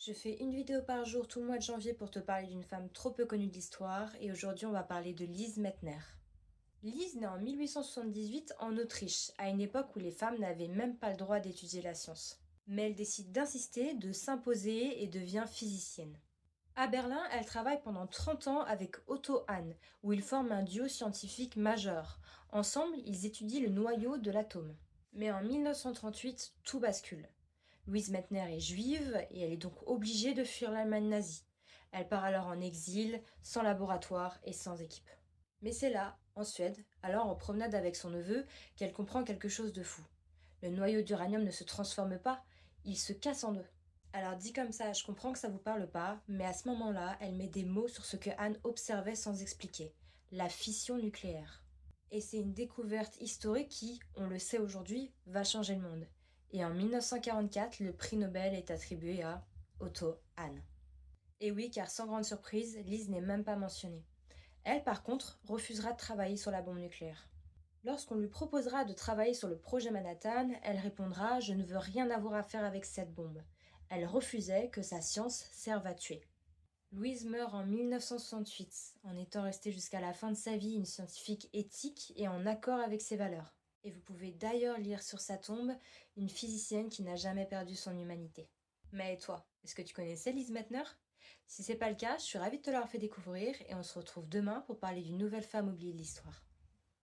Je fais une vidéo par jour tout le mois de janvier pour te parler d'une femme trop peu connue de l'histoire et aujourd'hui on va parler de Lise Meitner. Lise naît en 1878 en Autriche, à une époque où les femmes n'avaient même pas le droit d'étudier la science. Mais elle décide d'insister, de s'imposer et devient physicienne. À Berlin, elle travaille pendant 30 ans avec Otto Hahn, où ils forment un duo scientifique majeur. Ensemble, ils étudient le noyau de l'atome. Mais en 1938, tout bascule. Louise Meitner est juive et elle est donc obligée de fuir l'Allemagne nazie. Elle part alors en exil, sans laboratoire et sans équipe. Mais c'est là, en Suède, alors en promenade avec son neveu, qu'elle comprend quelque chose de fou. Le noyau d'uranium ne se transforme pas, il se casse en deux. Alors dit comme ça, je comprends que ça vous parle pas, mais à ce moment-là, elle met des mots sur ce que Anne observait sans expliquer, la fission nucléaire. Et c'est une découverte historique qui, on le sait aujourd'hui, va changer le monde. Et en 1944, le prix Nobel est attribué à Otto Hahn. Et oui, car sans grande surprise, Lise n'est même pas mentionnée. Elle, par contre, refusera de travailler sur la bombe nucléaire. Lorsqu'on lui proposera de travailler sur le projet Manhattan, elle répondra « Je ne veux rien avoir à faire avec cette bombe ». Elle refusait que sa science serve à tuer. Louise meurt en 1968, en étant restée jusqu'à la fin de sa vie une scientifique éthique et en accord avec ses valeurs. Et vous pouvez d'ailleurs lire sur sa tombe une physicienne qui n'a jamais perdu son humanité. Mais toi, est-ce que tu connaissais Lise Meitner? Si c'est pas le cas, je suis ravie de te l'avoir fait découvrir et on se retrouve demain pour parler d'une nouvelle femme oubliée de l'histoire.